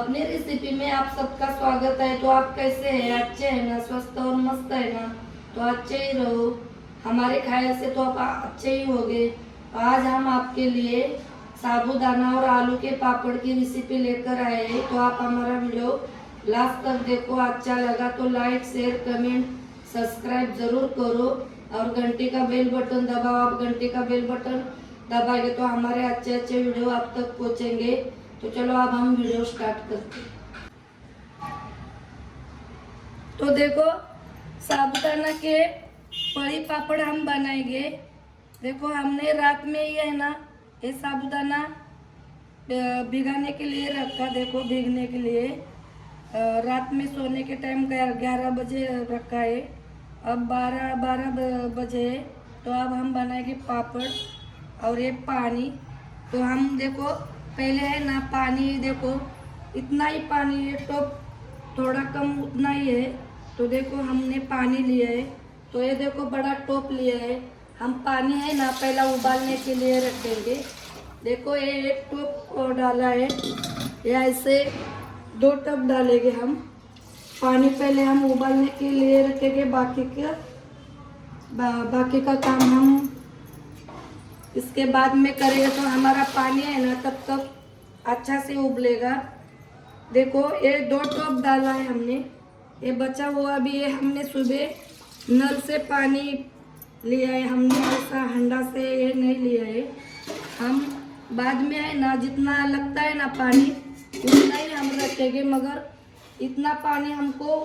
अपनी रेसिपी में आप सबका स्वागत है। तो आप कैसे हैं? अच्छे हैं ना? स्वस्थ और मस्त है ना? तो अच्छे ही रहो। हमारे खाए से तो आप अच्छे ही होगे। आज हम आपके लिए साबूदाना और आलू के पापड़ की रेसिपी लेकर आए हैं। तो आप हमारा वीडियो लास्ट तक देखो। अच्छा लगा तो लाइक शेयर कमेंट सब्सक्राइब जरूर करो और घंटी का बेल बटन दबाओ। आप घंटी का बेल बटन दबाएंगे तो हमारे अच्छे अच्छे वीडियो आप तक पहुंचेंगे। तो चलो अब हम वीडियो स्टार्ट करते हैं। तो देखो साबूदाना के बड़ी पापड़ हम बनाएंगे। देखो हमने रात में ये है ना ये साबूदाना भिगाने के लिए रखा। देखो भीगने के लिए रात में सोने के टाइम 11 बजे रखा है। अब 12 बजे है। तो अब हम बनाएंगे पापड़ और ये पानी। तो हम देखो पहले है ना पानी देखो इतना ही पानी है, टोप थोड़ा कम उतना ही है। तो देखो हमने पानी लिया है। तो ये देखो बड़ा टोप लिया है। हम पानी है ना पहला उबालने के लिए रखेंगे। देखो ये एक टोप डाला है। ये ऐसे 2 टब डालेंगे हम पानी। पहले हम उबालने के लिए रखेंगे। बाकी का काम हम इसके बाद में करेंगे। तो हमारा पानी है ना तब तक अच्छा से उबलेगा। देखो ये 2 टब डाला है हमने। ये बचा हुआ भी है। हमने सुबह नल से पानी लिया है। हमने ऐसा हंडा से ये नहीं लिया है। हम बाद में है ना जितना लगता है ना पानी उतना ही हम रखेंगे, मगर इतना पानी हमको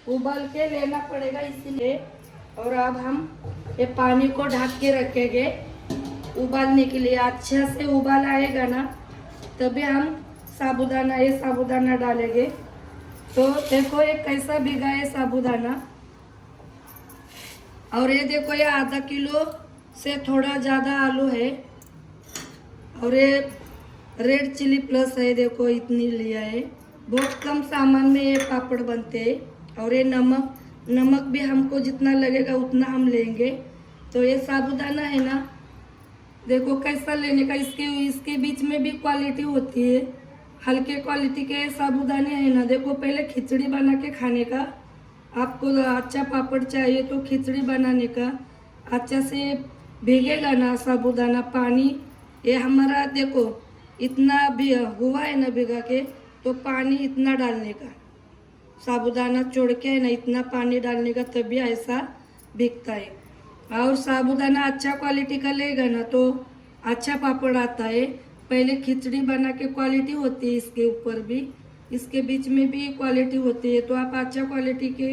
उबाल के लेना पड़ेगा इसलिए। और अब हम ये पानी को ढक के रखेंगे उबालने के लिए। अच्छा से उबाल आएगा ना तभी हम ये साबूदाना डालेंगे। तो देखो ये कैसा भीगा है साबूदाना। और ये देखो ये आधा किलो से थोड़ा ज़्यादा आलू है। और ये रेड चिली प्लस है। देखो इतनी लिया है। बहुत कम सामान में ये पापड़ बनते हैं। और ये नमक भी हमको जितना लगेगा उतना हम लेंगे। तो ये साबूदाना है ना देखो कैसा लेने का। इसके बीच में भी क्वालिटी होती है। हल्के क्वालिटी के साबूदाने है ना। देखो पहले खिचड़ी बना के खाने का। आपको अच्छा पापड़ चाहिए तो खिचड़ी बनाने का अच्छा से भीगेगा ना साबूदाना पानी। ये हमारा देखो इतना भी हुआ है ना भिगा के। तो पानी इतना डालने का साबूदाना छोड़ के है ना इतना पानी डालने का तभी ऐसा भीगता है। और साबूदाना अच्छा क्वालिटी का लेगा ना तो अच्छा पापड़ आता है। पहले खिचड़ी बना के क्वालिटी होती है। इसके ऊपर भी इसके बीच में भी क्वालिटी होती है। तो आप अच्छा क्वालिटी के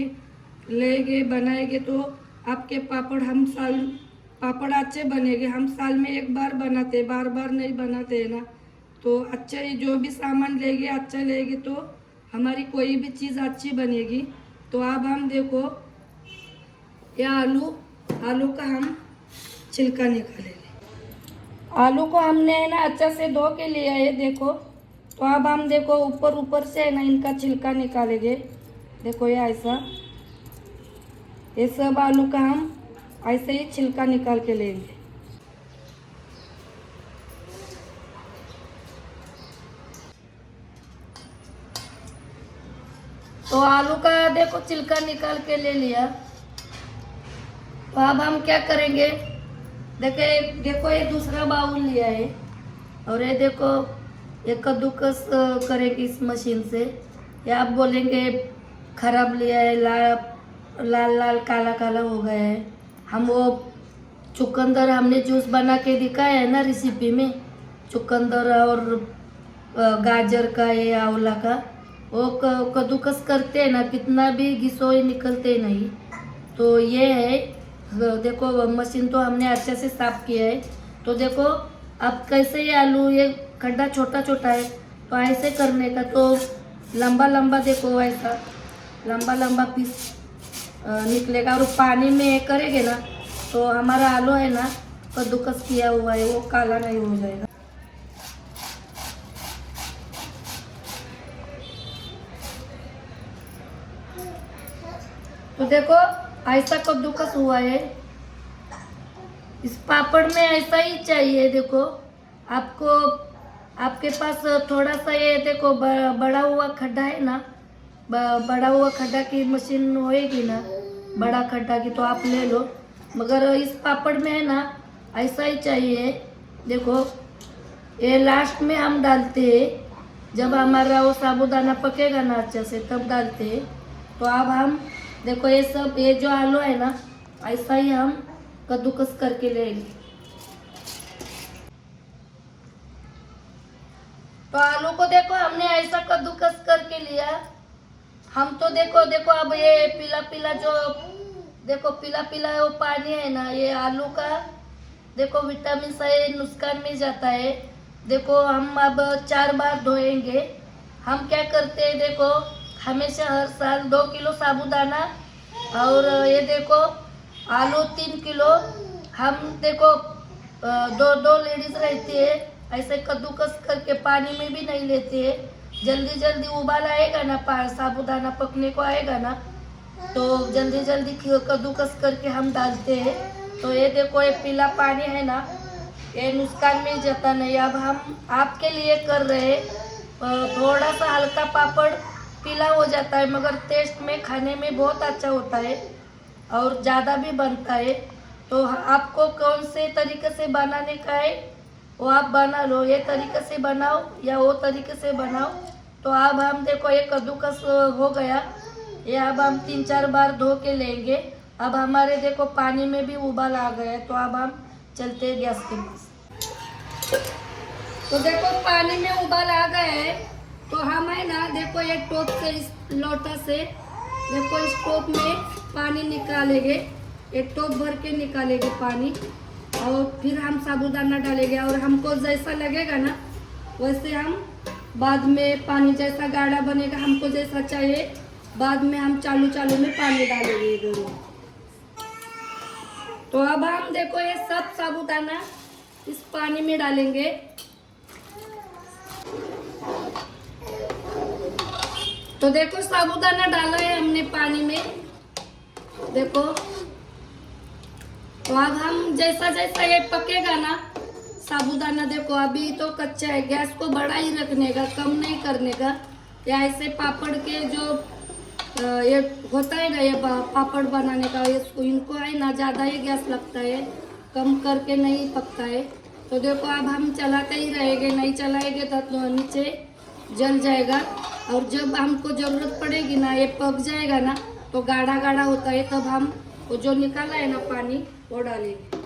लेंगे बनाएंगे तो आपके पापड़ अच्छे बनेंगे। हम साल में एक बार बनाते, बार बार नहीं बनाते है ना। तो अच्छा जो भी सामान लेंगे अच्छा लेंगे तो हमारी कोई भी चीज़ अच्छी बनेगी। तो अब हम देखो ये आलू का हम छिलका निकालेंगे। आलू को हमने है ना अच्छा से धो के लिया है। देखो तो अब हम देखो ऊपर से है ना इनका छिलका निकालेंगे। देखो ये ऐसा ये सब आलू का हम ऐसे ही छिलका निकाल के लेंगे। तो आलू का देखो छिलका निकाल के ले लिया। तो अब हम क्या करेंगे देखो ये दूसरा बाउल लिया है। और ये देखो ये कद्दूकस करेंगे इस मशीन से। या आप बोलेंगे खराब लिया है, लाल लाल काला काला हो गया है। हम वो चुकंदर हमने जूस बना के दिखाया है ना रेसिपी में, चुकंदर और गाजर का ये आंवला का वो कद्दूकस करते हैं ना कितना भी घिसोए निकलते नहीं। तो ये है देखो मशीन तो हमने अच्छे से साफ किया है। तो देखो अब कैसे ये आलू ये खड्डा छोटा छोटा है तो ऐसे करने का। तो लंबा लंबा देखो ऐसा लंबा लंबा पीस निकलेगा। और पानी में करेंगे ना तो हमारा आलू है ना कद्दूकस किया हुआ है वो काला नहीं हो जाएगा। तो देखो ऐसा कद्दूकस हुआ है। इस पापड़ में ऐसा ही चाहिए। देखो आपको आपके पास थोड़ा सा ये देखो बड़ा हुआ खड्डा है ना, बड़ा हुआ खड्डा की मशीन होएगी ना, बड़ा खड्डा की, तो आप ले लो। मगर इस पापड़ में है ना ऐसा ही चाहिए। देखो ये लास्ट में हम डालते हैं, जब हमारा वो साबूदाना पकेगा ना अच्छे से तब डालते हैं। तो अब हम देखो ये सब, ये जो आलू है ना ऐसा ही हम कद्दूकस करके लेंगे। तो आलू को देखो हमने ऐसा कद्दूकस करके लिया। हम तो देखो देखो अब ये पीला पीला जो देखो पीला पीला वो पानी है ना, ये आलू का देखो विटामिन से नुकसान में जाता है। देखो हम अब 4 बार धोएंगे। हम क्या करते हैं देखो, हमेशा हर साल 2 किलो साबूदाना और ये देखो आलू 3 किलो, हम देखो दो दो लेडीज रहती है, ऐसे कद्दूकस करके पानी में भी नहीं लेते है। जल्दी जल्दी उबाल आएगा ना, साबूदाना पकने को आएगा ना, तो जल्दी जल्दी कद्दूकस करके हम डालते हैं। तो ये देखो ये पीला पानी है ना, ये नुकसान में जाता नहीं। अब हम आपके लिए कर रहे हैं। थोड़ा सा हल्का पापड़ पीला हो जाता है, मगर टेस्ट में खाने में बहुत अच्छा होता है और ज़्यादा भी बनता है। तो आपको कौन से तरीके से बनाने का है वो आप बना लो, ये तरीके से बनाओ या वो तरीके से बनाओ। तो अब हम देखो ये कद्दूकस हो गया, ये अब हम 3-4 बार धो के लेंगे। अब हमारे देखो पानी में भी उबाल आ गया है, तो अब हम चलते हैं गैस के पास। तो देखो पानी में उबाल आ गया है, तो हम है ना देखो ये टोप से, इस लोटा से देखो इस टोप में पानी निकालेंगे, एक टोप भर के निकालेंगे पानी, और फिर हम साबूदाना डालेंगे। और हमको जैसा लगेगा ना वैसे हम बाद में पानी जैसा गाढ़ा बनेगा, हमको जैसा चाहिए बाद में हम चालू चालू में पानी डालेंगे इधर। तो अब हम देखो ये सब साबूदाना इस पानी में डालेंगे। तो देखो साबूदाना डाला है हमने पानी में, देखो। तो अब हम जैसा जैसा ये पकेगा ना साबूदाना, देखो अभी तो कच्चा है, गैस को बड़ा ही रखने का, कम नहीं करने का। या ऐसे पापड़ के जो ये होता है ना, ये पापड़ बनाने का, इसको इनको है ना ज़्यादा ही गैस लगता है, कम करके नहीं पकता है। तो देखो अब हम चलाते ही रहेंगे, नहीं चलाएंगे तो नीचे जल जाएगा। और जब हमको ज़रूरत पड़ेगी ना, ये पक जाएगा ना, तो गाढ़ा गाढ़ा होता है, तब हम वो जो निकाला है ना पानी वो डालेंगे।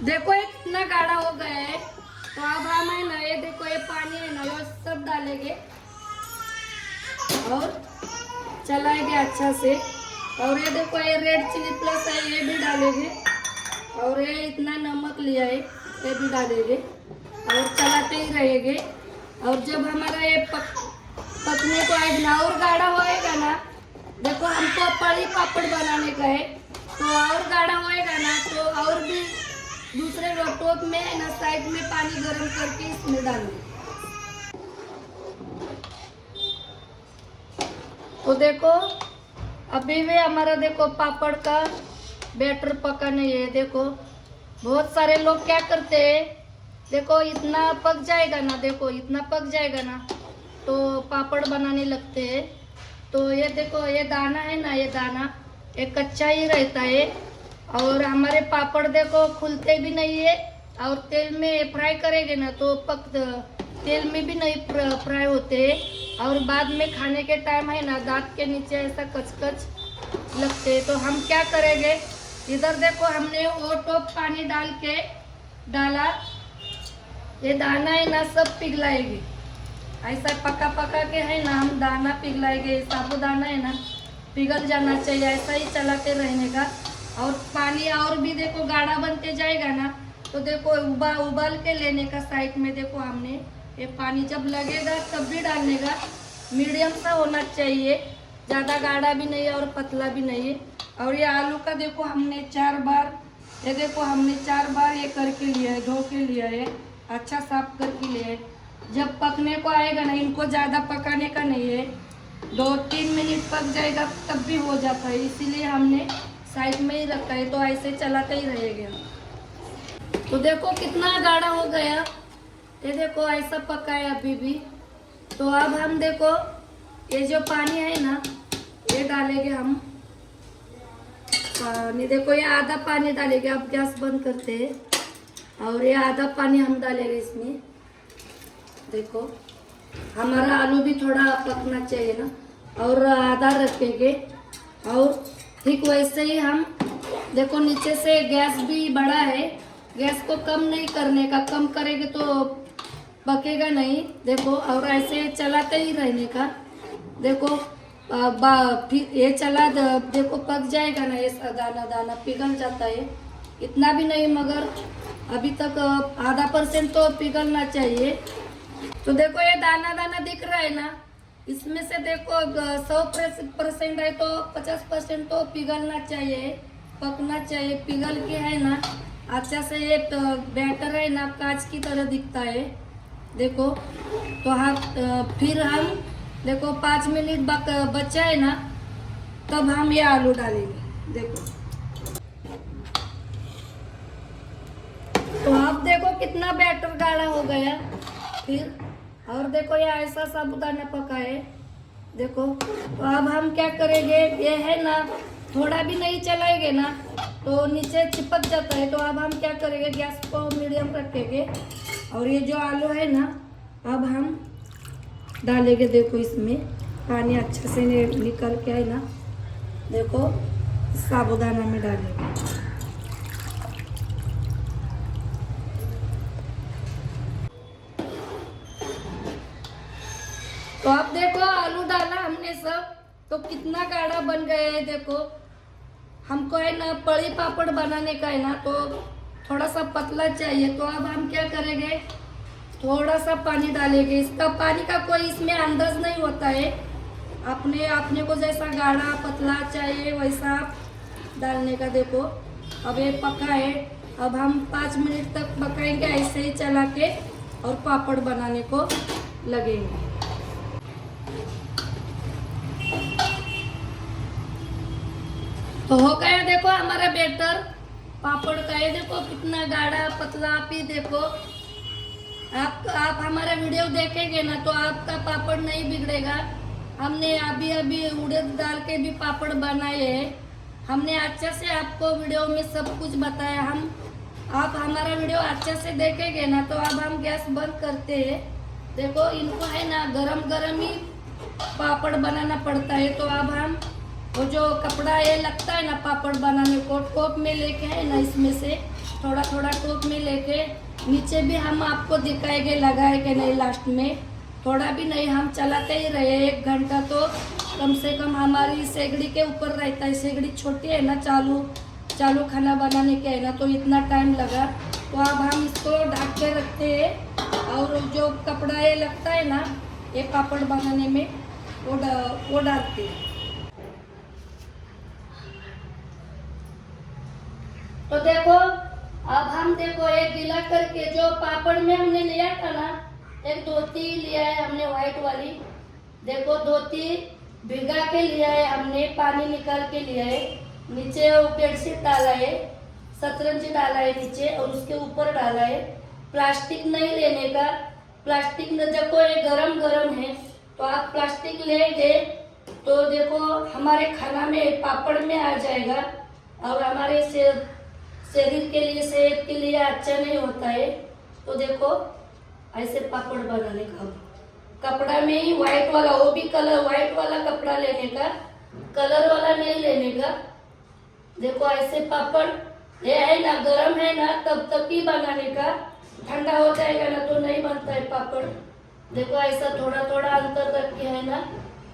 देखो ये कितना गाढ़ा हो गया है। तो अब हम है ना ये देखो ये पानी है ना ये सब डालेंगे और चलाएंगे अच्छा से। और ये देखो ये रेड चिली प्लस है, ये भी डालेंगे। और ये इतना नमक लिया है, ये भी डालेंगे और चलाते ही रहेंगे। और जब हमारा ये पकने को आएगा और गाढ़ा होएगा ना, देखो हमको पड़ी पापड़ बनाने का है, तो और गाढ़ा होएगा ना तो और भी दूसरे टोप में है ना साइड में पानी गर्म करके इसमें डालेंगे। तो देखो अभी भी हमारा देखो पापड़ का बैटर पका नहीं है। देखो बहुत सारे लोग क्या करते हैं, देखो इतना पक जाएगा ना, देखो इतना पक जाएगा ना तो पापड़ बनाने लगते हैं। तो ये देखो ये दाना है ना, ये दाना ये कच्चा ही रहता है और हमारे पापड़ देखो खुलते भी नहीं है। और तेल में फ्राई करेंगे ना तो तेल में भी नहीं फ्राई होते हैं। और बाद में खाने के टाइम है ना दांत के नीचे ऐसा कचकच लगते हैं। तो हम क्या करेंगे, इधर देखो हमने वो टोप पानी डाला, ये दाना है ना सब पिघलाएगी। ऐसा पका पका के है ना हम दाना पिघलाएंगे। साबूदाना है ना पिघल जाना चाहिए, ऐसा ही चलाते रहने का। और पानी और भी देखो गाढ़ा बनते जाएगा ना, तो देखो उबाल के लेने का साइड में। देखो हमने ये पानी जब लगेगा तब भी डालने का, मीडियम सा होना चाहिए, ज़्यादा गाढ़ा भी नहीं है और पतला भी नहीं है। और ये आलू का देखो हमने 4 बार, ये देखो हमने 4 बार ये करके लिया है, धो के लिया है, अच्छा साफ करके लिया है। जब पकने को आएगा ना, इनको ज़्यादा पकाने का नहीं है, 2-3 मिनट पक जाएगा तब भी हो जाता है, इसीलिए हमने साइड में ही रखा है। तो ऐसे चलाते ही रहेंगे। तो देखो कितना गाढ़ा हो गया, ये देखो ऐसा पका है अभी भी। तो अब हम देखो ये जो पानी है ना, ये डालेंगे हम पानी। देखो ये आधा पानी डालेंगे, अब गैस बंद करते हैं। और ये आधा पानी हम डालेंगे इसमें। देखो हमारा आलू भी थोड़ा पकना चाहिए ना, और आधा रखेंगे। और ठीक वैसे ही हम देखो नीचे से गैस भी बड़ा है, गैस को कम नहीं करने का, कम करेंगे तो पकेगा नहीं। देखो और ऐसे चलाते ही रहने का। देखो फिर ये चला देखो पक जाएगा ना, ये दाना दाना पिघल जाता है, इतना भी नहीं मगर अभी तक आधा % तो पिघलना चाहिए। तो देखो ये दाना दाना दिख रहा है ना, इसमें से देखो 100% है तो 50% तो पिघलना चाहिए, पकना चाहिए। पिघल के है ना अच्छा से ये बैटर है ना कांच की तरह दिखता है। देखो तो हम फिर हम देखो 5 मिनट बचा है ना, तब हम ये आलू डालेंगे। देखो तो अब देखो कितना बैटर गाढ़ा हो गया फिर। और देखो ये ऐसा साबुदाना पका है। देखो तो अब हम क्या करेंगे, ये है ना थोड़ा भी नहीं चलाएंगे ना तो नीचे चिपक जाता है। तो अब हम क्या करेंगे, गैस को मीडियम रखेंगे और ये जो आलू है ना अब हम डालेंगे। देखो इसमें पानी अच्छे से निकल के है ना, देखो साबुदाना में डालेंगे। तो अब देखो आलू डाला हमने सब, तो कितना गाढ़ा बन गया है। देखो हमको है ना पड़ी पापड़ बनाने का है ना, तो थोड़ा सा पतला चाहिए। तो अब हम क्या करेंगे, थोड़ा सा पानी डालेंगे। इसका पानी का कोई इसमें अंदाज नहीं होता है, अपने को जैसा गाढ़ा पतला चाहिए वैसा डालने का। देखो अब ये पका है, अब हम 5 मिनट तक पकाएंगे ऐसे ही चला के और पापड़ बनाने को लगेंगे। तो हो गया देखो हमारा बैटर पापड़ का है। देखो कितना गाढ़ा पतला। आप ही देखो, आप हमारा वीडियो देखेंगे ना तो आपका पापड़ नहीं बिगड़ेगा। हमने अभी उड़द डाल के भी पापड़ बनाए हैं, हमने अच्छे से आपको वीडियो में सब कुछ बताया। आप हमारा वीडियो अच्छे से देखेंगे ना तो अब हम गैस बंद करते हैं। देखो इनको है ना गरम गरम ही पापड़ बनाना पड़ता है। तो अब हम वो जो कपड़ा ये लगता है ना पापड़ बनाने को, टोप में लेके है ना, इसमें से थोड़ा थोड़ा टोप में लेके नीचे भी हम आपको दिखाएंगे लगाए कि नहीं। लास्ट में थोड़ा भी नहीं, हम चलाते ही रहे 1 घंटा तो कम से कम। हमारी सेगड़ी के ऊपर रहता है, सेगड़ी छोटी है ना, चालू खाना बनाने के है ना, तो इतना टाइम लगा। तो अब हम इसको ढक के रखते हैं और जो कपड़ा ये लगता है ना ये पापड़ बनाने में वो डालते हैं। तो देखो अब हम देखो एक गीला करके जो पापड़ में हमने लिया था ना, एक धोती लिया है हमने व्हाइट वाली। देखो धोती भिगा के लिया है हमने, पानी निकाल के लिया है। नीचे वो बेडशीट डाला है, सतरंजी डाला है नीचे और उसके ऊपर डाला है। प्लास्टिक नहीं लेने का, प्लास्टिक न देखो ये गरम है तो आप प्लास्टिक लेंगे तो देखो हमारे खाना में पापड़ में आ जाएगा और हमारे शरीर के लिए सेहत के लिए अच्छा नहीं होता है। तो देखो ऐसे पापड़ बनाने का, कपड़ा में ही व्हाइट वाला, वो भी कलर व्हाइट वाला कपड़ा लेने का, कलर वाला नहीं लेने का। देखो ऐसे पापड़ ये है ना गरम है ना तब तक ही बनाने का, ठंडा हो जाएगा ना तो नहीं बनता है पापड़। देखो ऐसा थोड़ा थोड़ा अंतर रख के है ना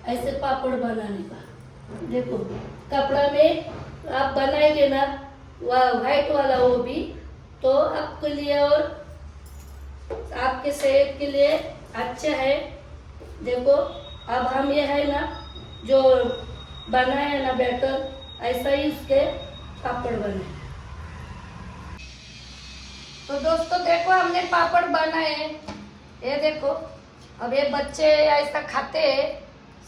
ऐसे पापड़ बनाने का। देखो कपड़ा में आप बनाएंगे ना व्हाइट वाला, वो भी तो आपके लिए और आपके सेहत के लिए अच्छा है। देखो अब हम ये है ना जो बनाए है ना बैटर, ऐसा ही उसके पापड़ बने। तो दोस्तों देखो हमने पापड़ बनाए हैं, ये देखो। अब ये बच्चे ऐसा खाते हैं,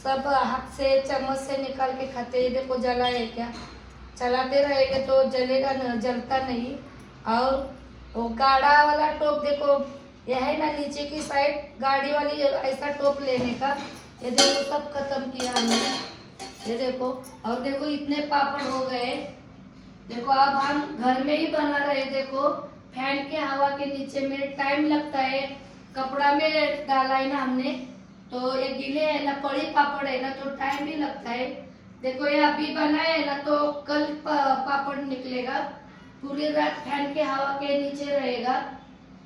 सब हाथ से चम्मच से निकाल के खाते हैं। देखो जला है क्या, चलाते रहेंगे तो जलेगा न, जलता नहीं। और वो गाड़ा वाला टोप देखो, यह है ना नीचे की साइड गाड़ी वाली ऐसा टोप लेने का। ये देखो सब खत्म किया हमने, ये देखो। और देखो इतने पापड़ हो गए। देखो अब हम घर में ही बना रहे। देखो फैन के हवा के नीचे में टाइम लगता है, कपड़ा में डाला है ना हमने, तो ये गीले है ना, बड़ी पापड़ है ना, तो टाइम भी लगता है। देखो ये अभी बनाए है ना, तो कल पापड़ निकलेगा। पूरी रात फैन के हवा के नीचे रहेगा।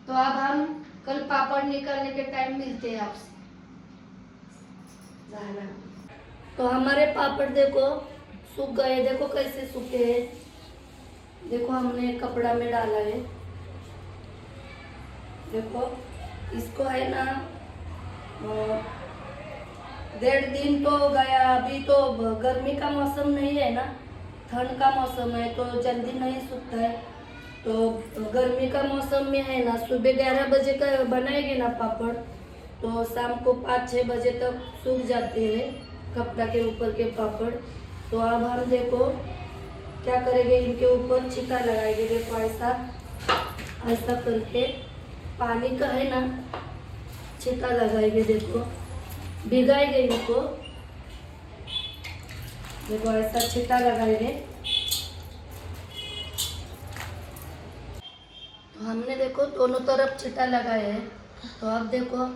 तो अब हम कल पापड़ निकालने के टाइम मिलते हैं आपसे। तो हमारे पापड़ देखो सूख गए, देखो कैसे सूखे हैं। देखो हमने कपड़ा में डाला है। देखो इसको है ना 1.5 दिन तो हो गया। अभी तो गर्मी का मौसम नहीं है ना, ठंड का मौसम है, तो जल्दी नहीं सूखता है। तो गर्मी का मौसम में है ना, सुबह 11 बजे का बनाएंगे ना पापड़, तो शाम को 5-6 बजे तक सूख जाते हैं कपड़ा के ऊपर के पापड़। तो अब हम देखो क्या करेंगे, इनके ऊपर छिटा लगाएंगे। देखो ऐसा ऐसा करके पानी का है ना छिटा लगाएंगे। देखो भिगाएंगे इनको, देखो ऐसा छिटा लगाएंगे। तो हमने देखो दोनों तरफ छिटा लगाए है। तो अब देखो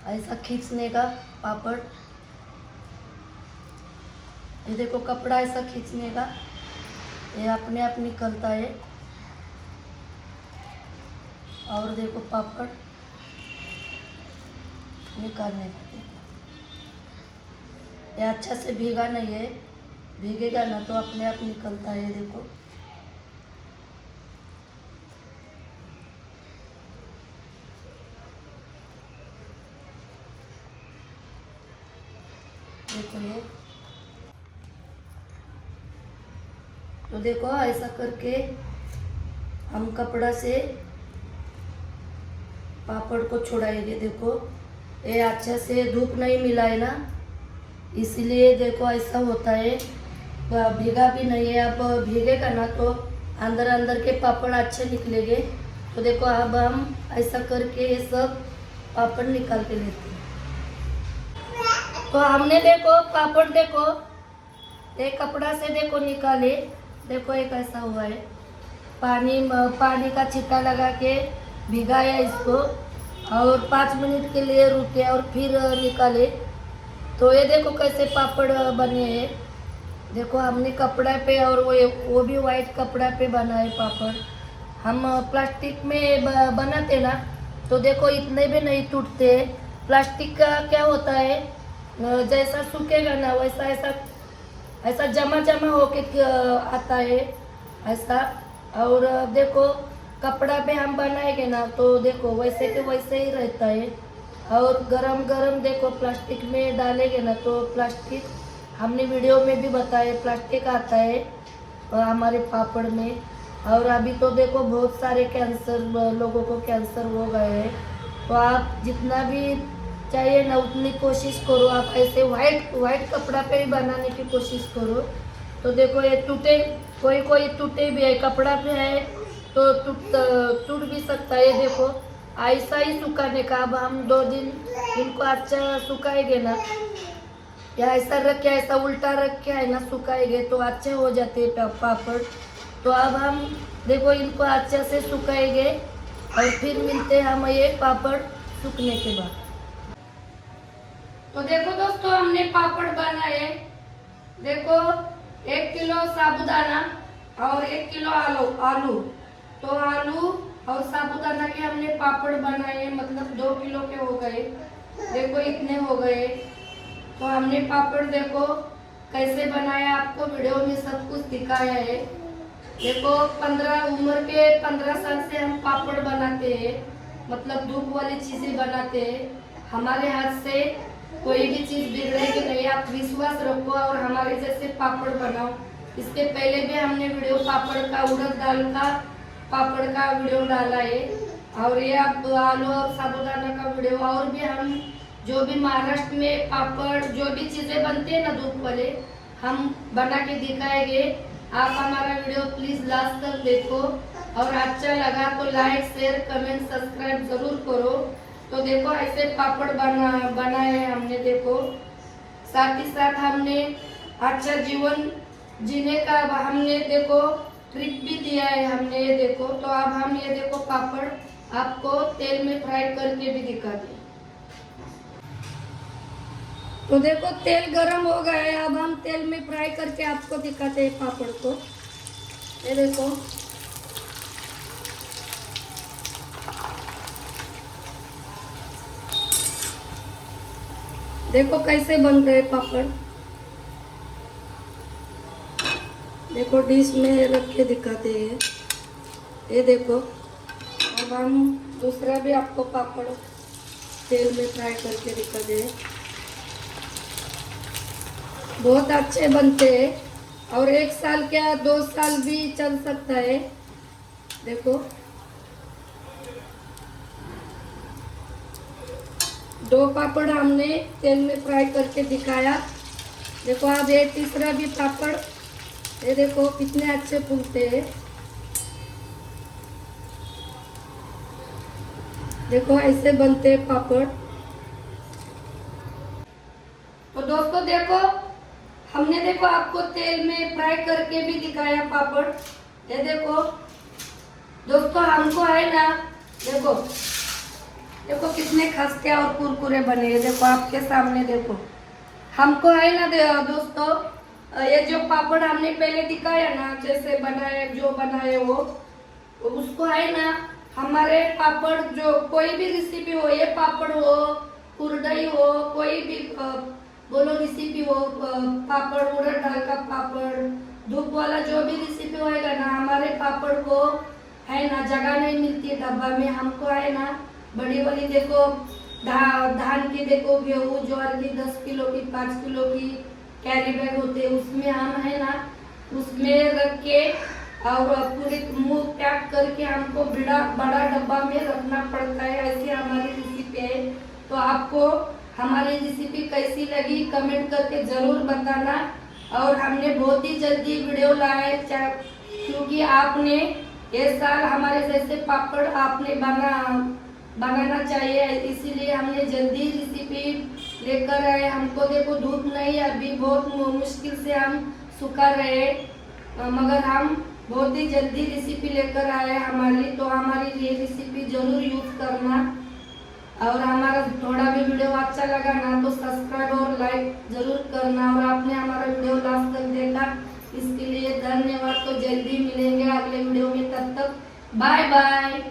ऐसा खींचने का पापड़, ये देखो कपड़ा ऐसा खींचने का, ये अपने आप निकलता है। और देखो पापड़ निकालने का, ये अच्छा से भीगा नहीं है, भीगेगा ना तो अपने आप निकलता है। देखो देखो ये, तो देखो ऐसा करके हम कपड़ा से पापड़ को छुड़ाएंगे। देखो ये अच्छा से धूप नहीं मिला है ना, इसलिए देखो ऐसा होता है। भीगा भी नहीं है, अब भीगेगा ना तो अंदर अंदर के पापड़ अच्छे निकलेंगे। तो देखो अब हम ऐसा करके ये सब पापड़ निकाल के लेते हैं। तो हमने देखो पापड़ देखो एक कपड़ा से देखो निकाले। देखो एक ऐसा हुआ है, पानी का छिट्टा लगा के भिगाया इसको और 5 मिनट के लिए रुके और फिर निकाले। तो ये देखो कैसे पापड़ बने हैं। देखो हमने कपड़ा पे, और वो भी वाइट कपड़ा पे बनाए पापड़। हम प्लास्टिक में बनाते ना, तो देखो इतने भी नहीं टूटते। प्लास्टिक का क्या होता है, जैसा सूखेगा ना वैसा ऐसा जमा जमा होके आता है ऐसा। और देखो कपड़ा पे हम बनाएंगे ना, तो देखो वैसे के वैसे ही रहता है। और गरम गरम देखो प्लास्टिक में डालेंगे ना, तो प्लास्टिक हमने वीडियो में भी बताया, प्लास्टिक आता है हमारे पापड़ में। और अभी तो देखो बहुत सारे कैंसर, लोगों को कैंसर हो गए हैं। तो आप जितना भी चाहिए ना उतनी कोशिश करो, आप ऐसे वाइट कपड़ा पे ही बनाने की कोशिश करो। तो देखो ये टूटे, कोई टूटे भी है, कपड़ा पे है तो टूट भी सकता है। देखो ऐसा ही सुखाने का। अब हम 2 दिन इनको अच्छा सुखाएंगे ना, या ऐसा रख के ऐसा उल्टा रख के है ना सुखाएंगे तो अच्छे हो जाते हैं पापड़। तो अब हम देखो इनको अच्छा से सुखाएंगे और फिर मिलते हैं हम ये पापड़ सूखने के बाद। तो देखो दोस्तों हमने पापड़ बनाए। देखो 1 किलो साबूदाना और 1 किलो आलू। तो आलू और साबूदाना के हमने पापड़ बनाए, मतलब 2 किलो के हो गए। देखो इतने हो गए। तो हमने पापड़ देखो कैसे बनाया, आपको वीडियो में सब कुछ दिखाया है। देखो 15 उम्र के 15 साल से हम पापड़ बनाते हैं, मतलब धूप वाली चीजें बनाते हैं। हमारे हाथ से कोई भी चीज बिगड़ेगी नहीं, आप विश्वास रखो और हमारे जैसे पापड़ बनाओ। इसके पहले भी हमने वीडियो पापड़ का, उड़द दाल का पापड़ का वीडियो डाला है। और ये अब आलू और साबूदाना का वीडियो, और भी हम जो भी महाराष्ट्र में पापड़ जो भी चीजें बनते हैं ना धूप वाले, हम बना के दिखाएंगे। आप हमारा वीडियो प्लीज लास्ट तक देखो और अच्छा लगा तो लाइक शेयर कमेंट सब्सक्राइब जरूर करो। तो देखो ऐसे पापड़ बनाए हमने, देखो साथ ही साथ हमने अच्छा जीवन जीने का हमने देखो ट्रिक भी दिया है हमने, ये देखो। तो अब हम ये देखो पापड़ आपको तेल में फ्राई करके भी दिखाते हैं। तो देखो तेल गरम हो गया है, अब हम तेल में फ्राई करके आपको दिखाते हैं पापड़ को। ये देखो देखो कैसे बन रहे पापड़, देखो डिश में रख के दिखाते हैं। ये देखो अब हम दूसरा भी आपको पापड़ तेल में फ्राई करके दिखाते हैं। बहुत अच्छे बनते हैं और 1 साल क्या 2 साल भी चल सकता है। देखो 2 पापड़ हमने तेल में फ्राई करके दिखाया। देखो अब ये तीसरा भी पापड़, ये देखो कितने अच्छे फूलते हैं। देखो ऐसे बनते हैं पापड़। तो दोस्तों देखो हमने देखो आपको तेल में फ्राई करके भी दिखाया पापड़। ये देखो दोस्तों हमको है ना, देखो देखो कितने खस्ते और कुरकुरे बने हैं। देखो आपके सामने देखो हमको है ना दोस्तों, ये जो पापड़ हमने पहले दिखाया ना जैसे बनाए जो बनाए वो उसको है ना, हमारे पापड़ जो कोई भी रेसिपी हो, ये पापड़ हो कुरडई हो कोई भी बोलो रेसिपी हो, पापड़ उड़द दाल का पापड़ धूप वाला जो भी रेसिपी होएगा ना, हमारे पापड़ को है ना जगह नहीं मिलती है डब्बा में। हमको है ना बड़ी बड़ी देखो धान की देखो गेहूँ ज्वार की 10 किलो की 5 किलो की कैरी बैग होते हैं, उसमें हम है ना उसमें रख के और पूरी मुंह पैक करके हमको बड़ा डब्बा में रखना पड़ता है। ऐसी हमारी रेसिपी है। तो आपको हमारी रेसिपी कैसी लगी कमेंट करके जरूर बताना। और हमने बहुत ही जल्दी वीडियो लाए क्योंकि आपने ये साल हमारे जैसे पापड़ आपने बनाना चाहिए, इसीलिए हमने जल्दी रेसिपी लेकर आए। हमको देखो धूप नहीं, अभी बहुत मुश्किल से हम सुखा रहे, मगर हम बहुत ही जल्दी रेसिपी लेकर आए हमारी। तो हमारी ये रेसिपी जरूर यूज करना और हमारा थोड़ा भी वीडियो अच्छा लगा ना तो सब्सक्राइब और लाइक जरूर करना। और आपने हमारा वीडियो लास्ट तक देखा इसके लिए धन्यवाद। तो जल्दी मिलेंगे अगले वीडियो में, तब तक बाय बाय।